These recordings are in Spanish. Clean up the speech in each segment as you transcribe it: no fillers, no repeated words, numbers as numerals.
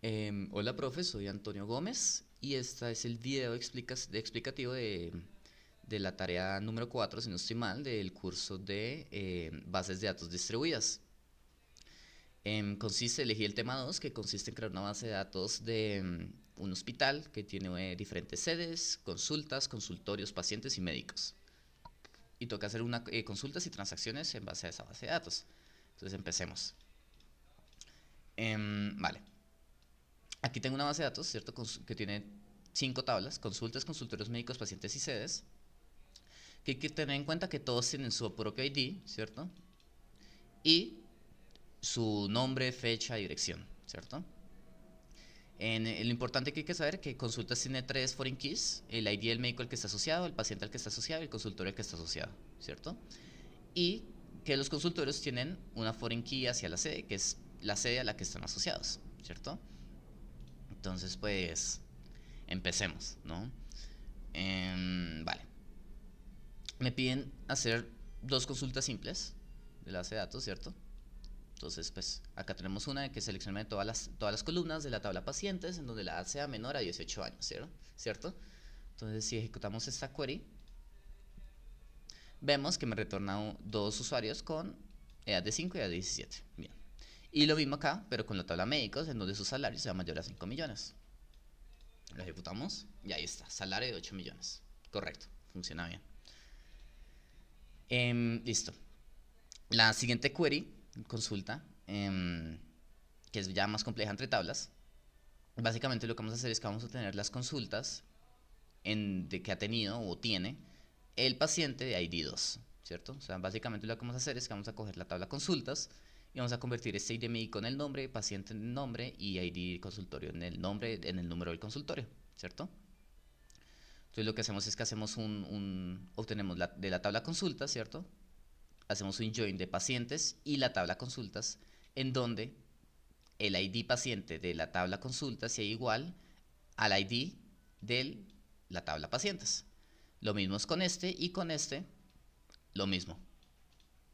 Hola, profe, soy Antonio Gómez y este es el video explicativo de la tarea número 4, si no estoy mal, del curso de bases de datos distribuidas. Elegí el tema 2, que consiste en crear una base de datos de un hospital que tiene diferentes sedes, consultas, consultorios, pacientes y médicos. Y toca hacer consultas y transacciones en base a esa base de datos. Entonces empecemos. Vale. Aquí tengo una base de datos, ¿cierto? Que tiene 5 tablas: consultas, consultorios médicos, pacientes y sedes. Que hay que tener en cuenta que todos tienen su propio ID, ¿cierto? Y su nombre, fecha y dirección, ¿cierto? Lo importante que hay que saber es que consultas tiene 3 foreign keys: el ID del médico al que está asociado, el paciente al que está asociado y el consultorio al que está asociado, ¿cierto? Y que los consultorios tienen una foreign key hacia la sede, que es la sede a la que están asociados, ¿cierto? Entonces, pues, empecemos, ¿no? Vale. Me piden hacer 2 consultas simples de la base de datos, ¿cierto? Entonces, pues, acá tenemos una que selecciona todas las columnas de la tabla pacientes, en donde la edad sea menor a 18 años, ¿cierto? Entonces, si ejecutamos esta query, vemos que me retorna 2 usuarios con edad de 5 y edad de 17. Bien. Y lo mismo acá, pero con la tabla médicos, en donde su salario sea mayor a 5 millones. Lo ejecutamos y ahí está, salario de 8 millones. Correcto, funciona bien. Listo. La siguiente query, consulta, que es ya más compleja entre tablas. Básicamente lo que vamos a hacer es que vamos a tener las consultas de que ha tenido o tiene el paciente de ID2, ¿cierto? O sea, básicamente lo que vamos a hacer es que vamos a coger la tabla consultas y vamos a convertir este ID médico en el nombre, paciente en el nombre y ID consultorio en el nombre, en el número del consultorio, ¿cierto? Entonces lo que hacemos es que obtenemos de la tabla consultas, ¿cierto? Hacemos un join de pacientes y la tabla consultas, en donde el ID paciente de la tabla consultas sea igual al ID de la tabla pacientes. Lo mismo es con este, y con este lo mismo.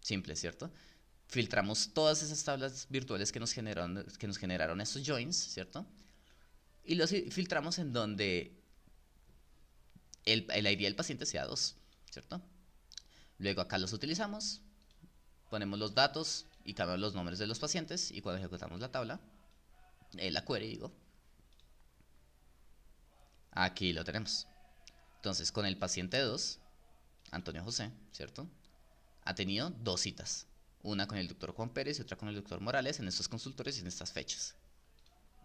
Simple, ¿cierto? Filtramos todas esas tablas virtuales que nos generaron estos joins, ¿cierto? Y los filtramos en donde el ID del paciente sea 2, ¿cierto? Luego acá los utilizamos, ponemos los datos y cambiamos los nombres de los pacientes, y cuando ejecutamos la tabla, la query, digo, aquí lo tenemos. Entonces, con el paciente 2, Antonio José, ¿cierto? Ha tenido 2 citas. Una con el doctor Juan Pérez y otra con el doctor Morales en estos consultores y en estas fechas.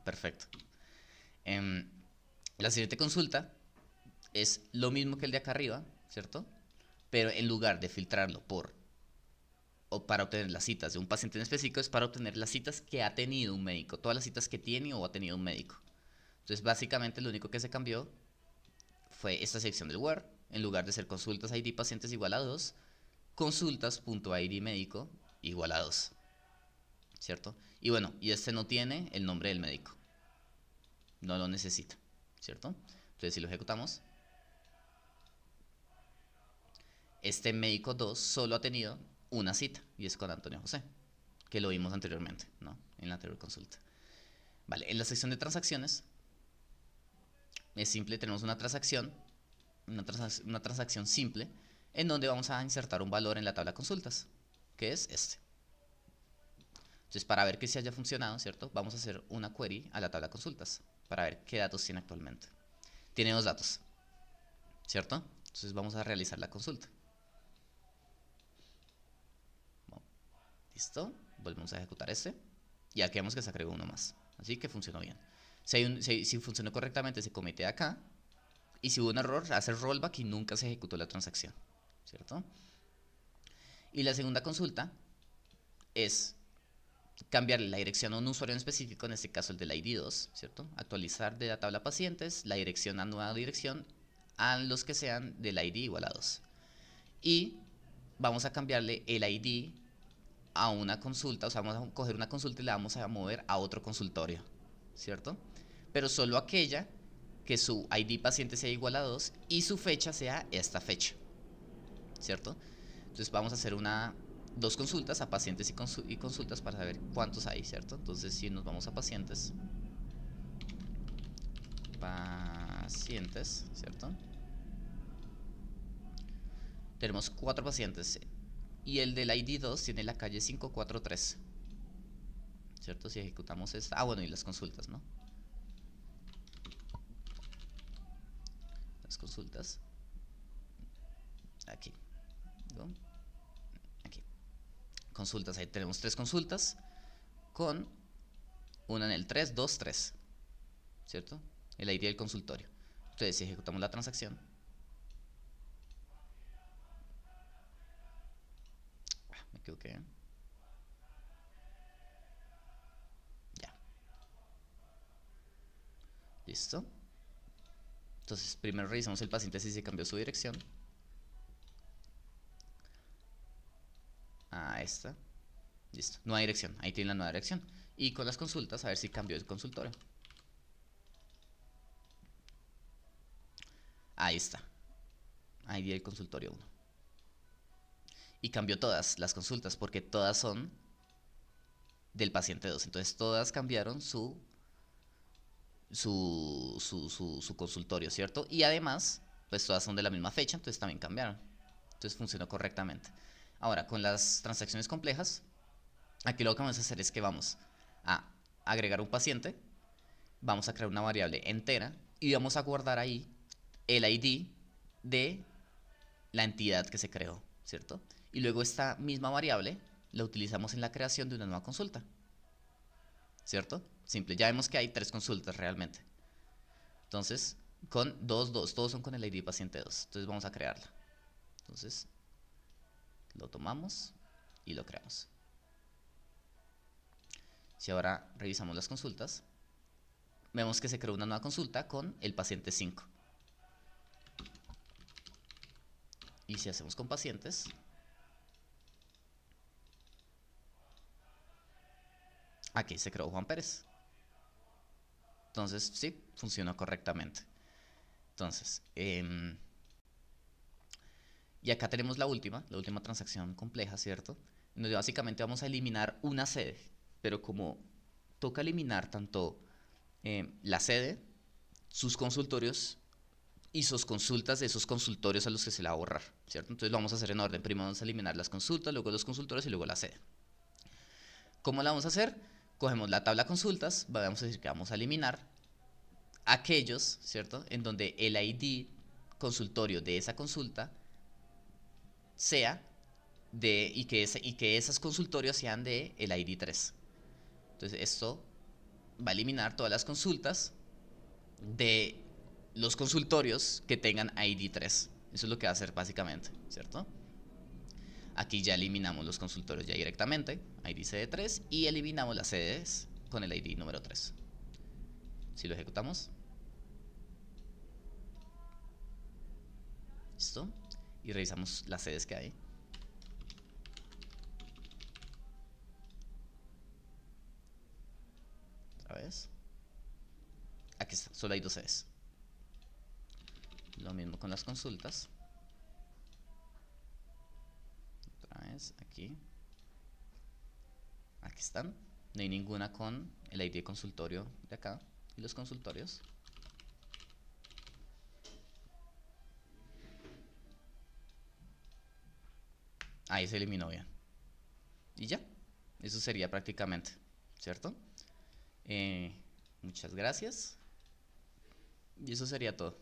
Perfecto. Em, la siguiente consulta es lo mismo que el de acá arriba, ¿cierto? Pero en lugar de filtrarlo o para obtener las citas de un paciente en específico, es para obtener las citas que ha tenido un médico, todas las citas que tiene o ha tenido un médico. Entonces, básicamente, lo único que se cambió fue esta sección del where. En lugar de ser consultas ID pacientes igual a 2, consultas.id médico igual a 2, ¿cierto? Y bueno, y este no tiene el nombre del médico, no lo necesita, ¿cierto? Entonces, si lo ejecutamos, este médico 2 solo ha tenido una cita, y es con Antonio José, que lo vimos anteriormente, ¿no? En la anterior consulta. Vale, en la sección de transacciones es simple, tenemos una transacción simple, en donde vamos a insertar un valor en la tabla consultas, que es este. Entonces, para ver que si haya funcionado, ¿cierto? Vamos a hacer una query a la tabla consultas para ver qué datos tiene actualmente. Tiene 2 datos, ¿cierto? Entonces vamos a realizar la consulta. Bueno, listo, volvemos a ejecutar este. Y aquí vemos que se agregó uno más. Así que funcionó bien. Si funcionó correctamente, se comete acá. Y si hubo un error, hace rollback y nunca se ejecutó la transacción, ¿cierto? Y la segunda consulta es cambiarle la dirección a un usuario en específico, en este caso el del ID2, ¿cierto? Actualizar de la tabla pacientes la dirección a nueva dirección a los que sean del ID igual a 2. Y vamos a cambiarle el ID a una consulta, o sea, vamos a coger una consulta y la vamos a mover a otro consultorio, ¿cierto? Pero solo aquella que su ID paciente sea igual a 2 y su fecha sea esta fecha, ¿cierto? Entonces vamos a hacer 2 consultas a pacientes y consultas para saber cuántos hay, ¿cierto? Entonces, si nos vamos a pacientes, pacientes, ¿cierto? Tenemos 4 pacientes. Y el del ID2 tiene la calle 543, ¿cierto? Si ejecutamos esta... Ah, bueno, y las consultas, ¿no? Las consultas. Aquí. ¿No? Aquí. Consultas, ahí tenemos 3 consultas con una en el 3, 2, 3, ¿cierto? El ID del consultorio. Entonces, si ejecutamos la transacción, me equivoqué. Ya. Listo. Entonces, primero revisamos el paciente si se cambió su dirección. A esta. Listo. Nueva dirección. Ahí tiene la nueva dirección. Y con las consultas, a ver si cambió el consultorio. Ahí está. ID del consultorio 1. Y cambió todas las consultas porque todas son del paciente 2. Entonces todas cambiaron su consultorio, ¿cierto? Y además, pues todas son de la misma fecha, entonces también cambiaron. Entonces funcionó correctamente. Ahora, con las transacciones complejas, aquí lo que vamos a hacer es que vamos a agregar un paciente, vamos a crear una variable entera y vamos a guardar ahí el ID de la entidad que se creó, ¿cierto? Y luego esta misma variable la utilizamos en la creación de una nueva consulta, ¿cierto? Simple, ya vemos que hay 3 consultas realmente. Entonces, con 2, 2, todos son con el ID paciente 2. Entonces vamos a crearla. Entonces, lo tomamos y lo creamos. Si ahora revisamos las consultas, vemos que se creó una nueva consulta con el paciente 5. Y si hacemos con pacientes, aquí se creó Juan Pérez. Entonces, sí, funcionó correctamente. Entonces, y acá tenemos la última transacción compleja, ¿cierto? Donde básicamente vamos a eliminar una sede, pero como toca eliminar tanto la sede, sus consultorios y sus consultas de esos consultorios a los que se le va a borrar, ¿cierto? Entonces lo vamos a hacer en orden. Primero vamos a eliminar las consultas, luego los consultorios y luego la sede. ¿Cómo la vamos a hacer? Cogemos la tabla consultas, vamos a decir que vamos a eliminar aquellos, ¿cierto? En donde el ID consultorio de esa consulta sea y que esos consultorios sean de el ID 3. Entonces esto va a eliminar todas las consultas de los consultorios que tengan ID 3. Eso es lo que va a hacer básicamente, ¿cierto? Aquí ya eliminamos los consultorios ya directamente, ID CD3, y eliminamos las sedes con el ID número 3. Si lo ejecutamos, listo, y revisamos las sedes que hay. Otra vez. Aquí está, solo hay 2 sedes. Lo mismo con las consultas. Otra vez, aquí. Aquí están. No hay ninguna con el ID de consultorio de acá. Y los consultorios. Ahí se eliminó bien. Y ya. Eso sería prácticamente, ¿cierto? Muchas gracias. Y eso sería todo.